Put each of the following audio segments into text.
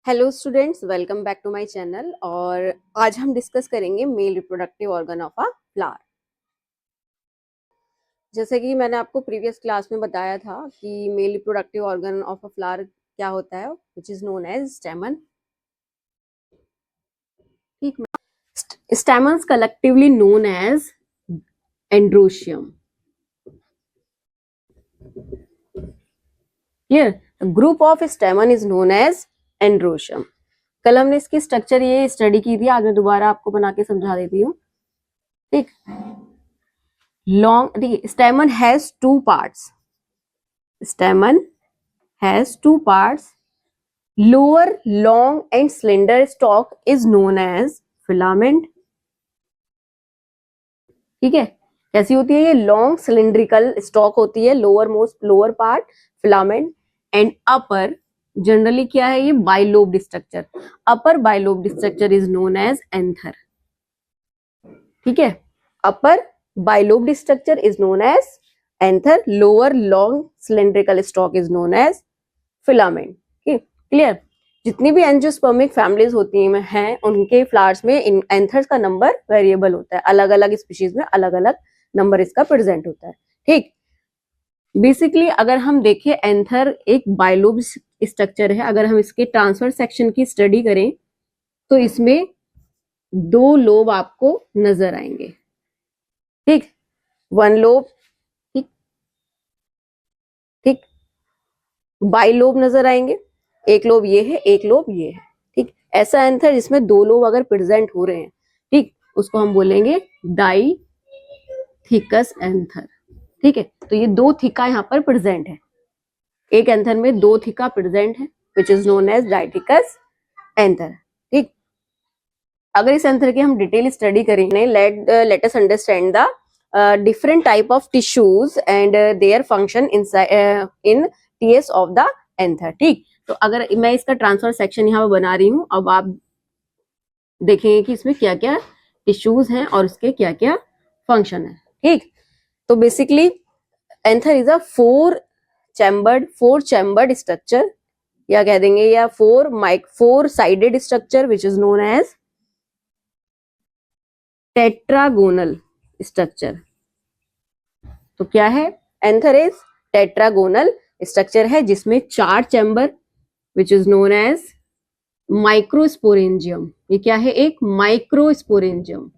Hello students, welcome back to my channel. और आज हम डिस्कस करेंगे male reproductive organ of a flower. जैसे कि मैंने आपको प्रीवियस क्लास में बताया था कि male reproductive organ of a flower क्या होता है, which is known as stamen. ठीक, stamens collectively known as androecium. Clear? Group of stamen is known as androecium. कल हमने इसकी स्ट्रक्चर ये स्टडी की थी, आज मैं दोबारा आपको बना के समझा देती हूँ। ठीक, stamen has two parts. Stamen has two parts. Lower long and slender stalk is known as filament. ठीक है, कैसी होती है ये? लॉन्ग सिलिंड्रिकल स्टॉक होती है, lower part filament, and upper generally क्या है ये? Bilobed structure. Upper bilobed structure is known as anther. ठीक है, upper bilobed structure is known as anther, lower long cylindrical stalk is known as filament. Clear? जितनी भी angiospermic families होती हैं उनके फ्लावर्स में एंथर्स का नंबर वेरिएबल होता है, अलग अलग स्पीशीज में अलग अलग नंबर इसका प्रेजेंट होता है। ठीक, बेसिकली अगर हम देखें एंथर एक बाइलोब स्ट्रक्चर है। अगर हम इसके ट्रांसफर सेक्शन की स्टडी करें तो इसमें दो लोब आपको नजर आएंगे। ठीक, वन लोब, ठीक ठीक, बाइलोब नजर आएंगे। एक लोब ये है, एक लोब ये है। ठीक, ऐसा एंथर जिसमें दो लोब अगर प्रेजेंट हो रहे हैं, ठीक, उसको हम बोलेंगे डाइथिकस एंथर। ठीक है, तो ये दो थिका यहाँ पर प्रेजेंट है, एक एंथर में दो थिका प्रेजेंट है, which is known as dithecous anther. ठीक, अगर इस एंथर की हम डिटेल स्टडी करेंगे, let us understand the different type of tissues and their function in TS of the anther। ठीक, तो अगर मैं इसका ट्रांसफर सेक्शन यहाँ पर बना रही हूँ, अब आप देखेंगे कि इसमें क्या क्या टिश्यूज हैं और उसके क्या क्या फंक्शन है। ठीक, तो basically anther is a four chambered structure, या कह देंगे या four sided structure which is known as tetragonal structure. तो क्या है? एंथर इज टेट्रागोनल स्ट्रक्चर है जिसमें चार chamber, which is known as microsporangium. ये क्या है? एक माइक्रोस्पोरेंजियम।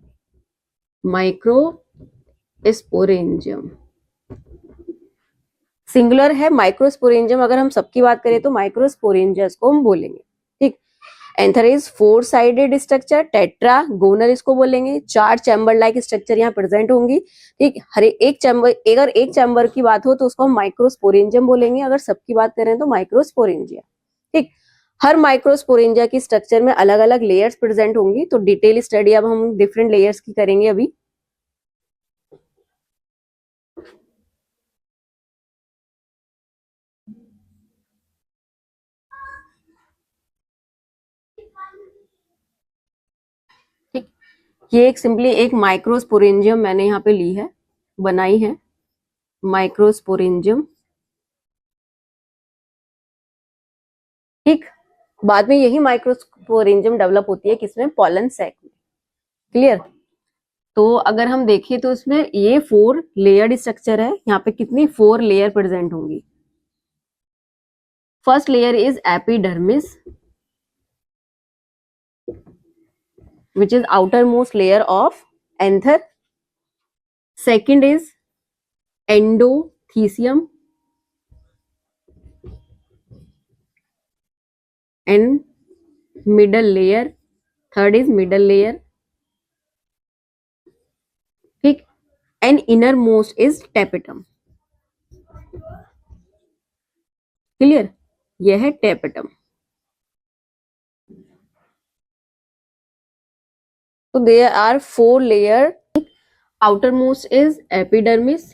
माइक्रोस्पोरेंजियम सिंगुलर है। माइक्रोस्पोरेंजियम अगर हम सबकी बात करें तो माइक्रोस्पोरेंजियस को हम बोलेंगे। ठीक, anther is four sided structure, tetragonal इसको बोलेंगे। चार चैम्बर लाइक स्ट्रक्चर यहाँ प्रेजेंट होंगी। ठीक, हर एक चैम्बर, अगर एक चैम्बर की बात हो तो उसको हम माइक्रोस्पोरेंजियम बोलेंगे, अगर सबकी बात करें तो माइक्रोस्पोरेंजिया। ठीक, हर माइक्रोस्पोरेंजिया की स्ट्रक्चर में अलग अलग लेयर्स प्रेजेंट होंगी। तो डिटेल स्टडी अब हम डिफरेंट लेयर्स की करेंगे अभी। ठीक, ये एक सिंपली एक माइक्रोस्पोरेंजियम मैंने यहाँ पे ली है, बनाई है माइक्रोस्पोरेंजियम। ठीक, बाद में यही माइक्रोस्पोरेंजियम डेवलप होती है किसमें? पॉलन सैक में। क्लियर? तो अगर हम देखें तो इसमें ये फोर लेयर्ड स्ट्रक्चर है, यहाँ पे कितनी? फोर लेयर प्रेजेंट होंगी। First layer is epidermis, which is outermost layer of anther. Second is endothecium and middle layer. Third is middle layer. ठीक, and innermost is tapetum. Clear? यह है tapetum. So there are four layer. Outermost is epidermis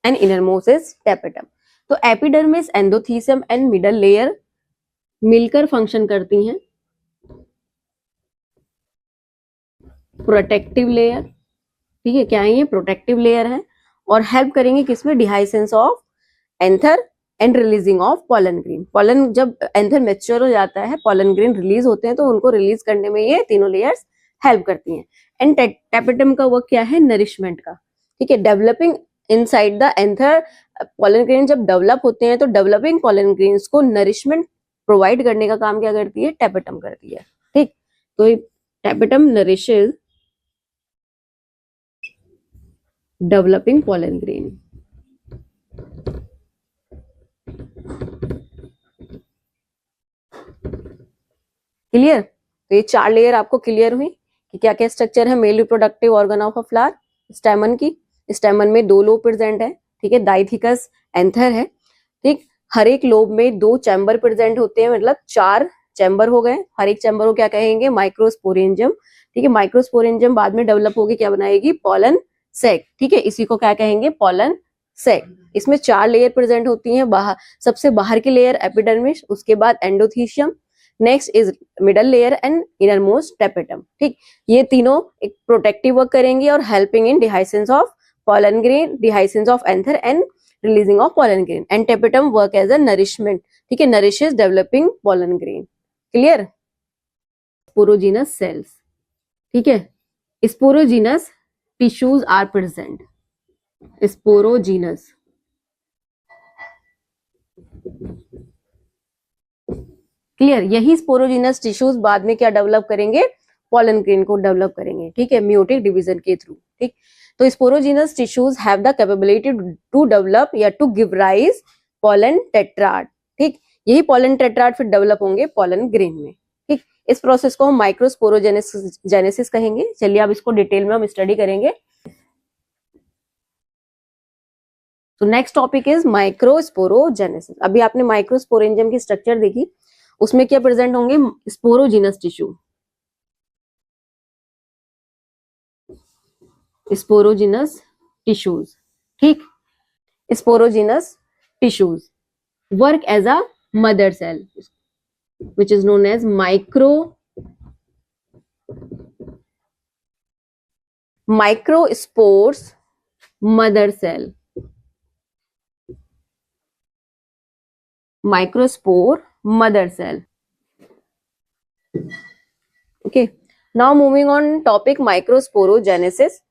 and innermost is tapetum. तो epidermis, endothecium and middle layer मिलकर function करती हैं protective layer. ठीक है, क्या है ये? प्रोटेक्टिव लेयर है और हेल्प करेंगे किसमें? Dehiscence of anther and releasing of pollen grain. Pollen जब एंथर मैच्योर हो जाता है, पॉलन ग्रेन रिलीज होते हैं, तो उनको रिलीज करने में ये तीनों लेयर्स हेल्प करती हैं। एंड टेपेटम का वर्क क्या है? नरिशमेंट का, ठीक है, developing inside the anther. Pollen grain जब डेवलप होते हैं तो डेवलपिंग पॉलन ग्रेन्स को नरिशमेंट प्रोवाइड करने का काम क्या करती है? टेपेटम करती है, ठीक। तो tapetum nourishes developing pollen grain. Clear? तो ये 4 लेयर आपको क्लियर हुई कि क्या क्या स्ट्रक्चर है mail reproductive organ of a flower. स्टेमन की, स्टेमन में 2 लोब प्रेजेंट है, ठीक है, डाइथिकस एंथर है, ठीक। हर एक लोब में 2 चैम्बर प्रेजेंट होते हैं, मतलब 4 चैम्बर हो गए। हर एक चैम्बर को क्या कहेंगे? माइक्रोस्पोरेंजियम, ठीक है। माइक्रोस्पोरेंजियम बाद में डेवलप होगी, क्या बनाएगी? पॉलन सैक, ठीक है। इसी को क्या कहेंगे? Pollen sac. इसमें 4 लेयर प्रेजेंट होती हैं। बाहर, सबसे बाहर की लेयर एपिडर्मिस, उसके बाद endothecium, next is middle layer and inner most tapetum, ठीक। ये तीनों एक प्रोटेक्टिव वर्क करेंगी और helping in dehiscence of pollen grain, dehiscence of anther and releasing of pollen grain, and tapetum work as a nourishment, ठीक है, nourishes developing pollen grain। Clear? Sporogenous cells, ठीक है, sporogenous tissues are present. Sporogenous, clear? यही sporogenous tissues बाद में क्या develop करेंगे? Pollen grain को डेवलप करेंगे, ठीक है, म्यूटिक डिवीजन के थ्रू, ठीक। तो sporogenous tissues have the capability to develop या to give rise pollen tetrad, ठीक। यही पॉलन टेट्राड फिर डेवलप होंगे पॉलन ग्रेन में, ठीक। इस प्रोसेस को हम माइक्रोस्पोरोजेनेसिस कहेंगे। चलिए अब इसको डिटेल में हम स्टडी करेंगे। तो नेक्स्ट टॉपिक इज माइक्रोस्पोरोजेनेसिस। अभी आपने माइक्रोस्पोरेंजियम की स्ट्रक्चर देखी, उसमें क्या प्रेजेंट होंगे? स्पोरोजीनस टिश्यू, स्पोरोजीनस टिश्यूज, ठीक। Sporogenous tissues work as a mother cell which is known as microspores mother cell, microspore mother cell, okay। now moving on topic microsporogenesis,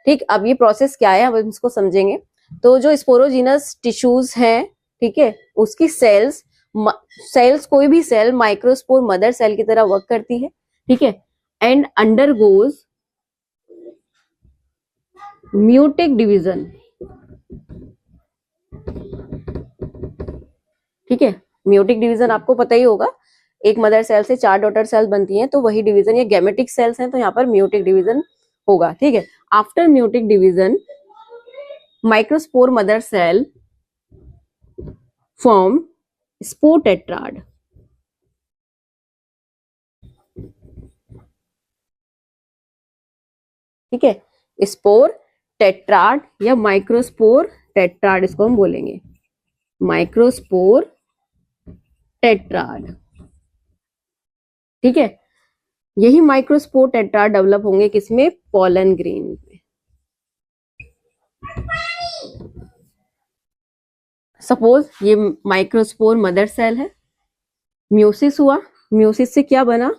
ठीक। अब ये प्रोसेस क्या है, अब हम इसको समझेंगे। तो जो स्पोरोजीनस टिश्यूज हैं, ठीक है, उसकी सेल्स कोई भी सेल माइक्रोस्पोर मदर सेल की तरह वर्क करती है, ठीक है, एंड अंडरगोज म्यूटिक डिवीजन, ठीक है। म्यूटिक डिवीजन आपको पता ही होगा, एक मदर सेल से 4 डॉटर सेल्स बनती हैं, तो वही डिवीजन, ये गैमेटिक सेल्स हैं, तो यहाँ पर म्यूटिक डिवीजन होगा, ठीक है। After meiotic division microspore mother cell form spore tetrad, ठीक है, स्पोर टेट्राड या माइक्रोस्पोर टेट्राड इसको हम बोलेंगे, माइक्रोस्पोर टेट्राड, ठीक है। यही माइक्रोस्पोर टेट्राड डेवलप होंगे किसमें? पॉलन ग्रेन में। सपोज ये माइक्रोस्पोर मदर सेल है, म्यूसिस हुआ, म्यूसिस से क्या बना?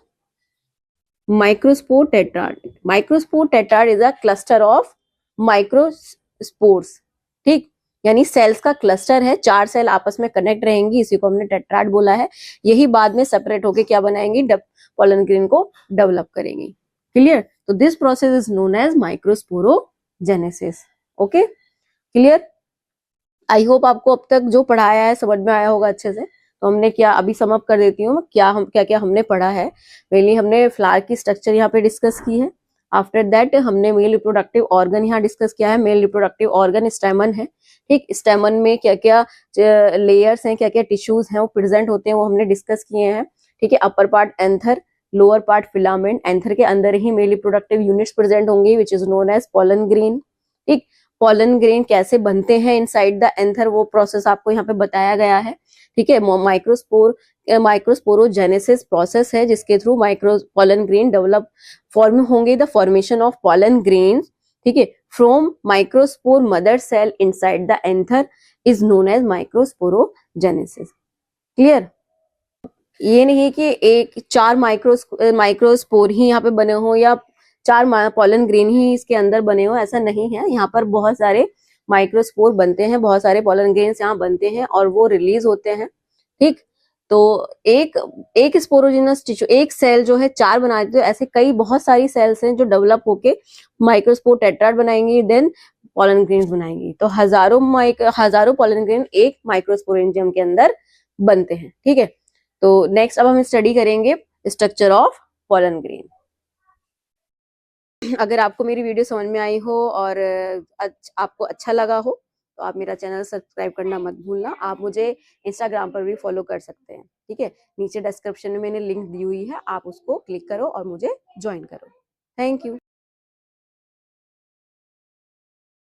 Microspore tetrad. Microspore tetrad is a cluster of microspores, ठीक, यानी सेल्स का क्लस्टर है, 4 सेल आपस में कनेक्ट रहेंगी, इसी को हमने टेट्राड बोला है। यही बाद में सेपरेट होके क्या बनाएंगी? पॉलन ग्रेन को डेवलप करेंगी। क्लियर? तो this process is known as microsporogenesis. Okay, clear? I hope आपको अब तक जो पढ़ाया है समझ में आया होगा अच्छे से। तो हमने क्या, अभी सम अप कर देती हूँ, क्या क्या हमने पढ़ा है। पहले हमने फ्लावर की स्ट्रक्चर यहाँ पे डिस्कस की है। आफ्टर दैट हमने मेल रिप्रोडक्टिव ऑर्गन यहाँ डिस्कस किया है। मेल रिप्रोडक्टिव ऑर्गन स्टेमन है, ठीक। स्टेमन में क्या क्या लेयर्स हैं, क्या क्या टिश्यूज हैं वो प्रेजेंट होते हैं, वो हमने डिस्कस किए हैं, ठीक है। Upper part anther, lower part filament. Anther के अंदर ही मेल रिप्रोडक्टिव यूनिट्स प्रेजेंट होंगी which is known as pollen grain, ठीक। पॉलन ग्रेन कैसे बनते हैं इनसाइड द एंथर, वो प्रोसेस आपको यहाँ पे बताया गया है, ठीक है। माइक्रोस्पोरोजेनेसिस प्रोसेस है जिसके through pollen grain develop form होंगे, the formation of pollen grain, ठीक है, from microspore mother cell inside the anther is known as microsporogenesis. Clear? ये नहीं कि एक 4 माइक्रोस्पोर ही यहाँ पे बने हो या 4 पॉलन ग्रेन ही इसके अंदर बने हो, ऐसा नहीं है। यहाँ पर बहुत सारे माइक्रोस्पोर बनते हैं, बहुत सारे पॉलन ग्रेन्स यहाँ बनते हैं और वो रिलीज होते हैं। ठीक, तो एक स्पोरोजिनस टिश्यू, एक सेल जो है 4 बना देते, तो ऐसे कई बहुत सारी सेल्स हैं जो डेवलप होके माइक्रोस्पोर टेट्राड बनाएंगी, देन पॉलन ग्रेन्स बनाएंगी। तो हजारों पॉलन ग्रेन एक माइक्रोस्पोरेंजियम के अंदर बनते हैं। ठीक है, तो नेक्स्ट अब हम स्टडी करेंगे स्ट्रक्चर ऑफ पॉलन ग्रेन। अगर आपको मेरी वीडियो समझ में आई हो और आपको अच्छा लगा हो तो आप मेरा चैनल सब्सक्राइब करना मत भूलना। आप मुझे इंस्टाग्राम पर भी फॉलो कर सकते हैं। ठीक है, नीचे डिस्क्रिप्शन में मैंने लिंक दी हुई है, आप उसको क्लिक करो और मुझे ज्वाइन करो। Thank you.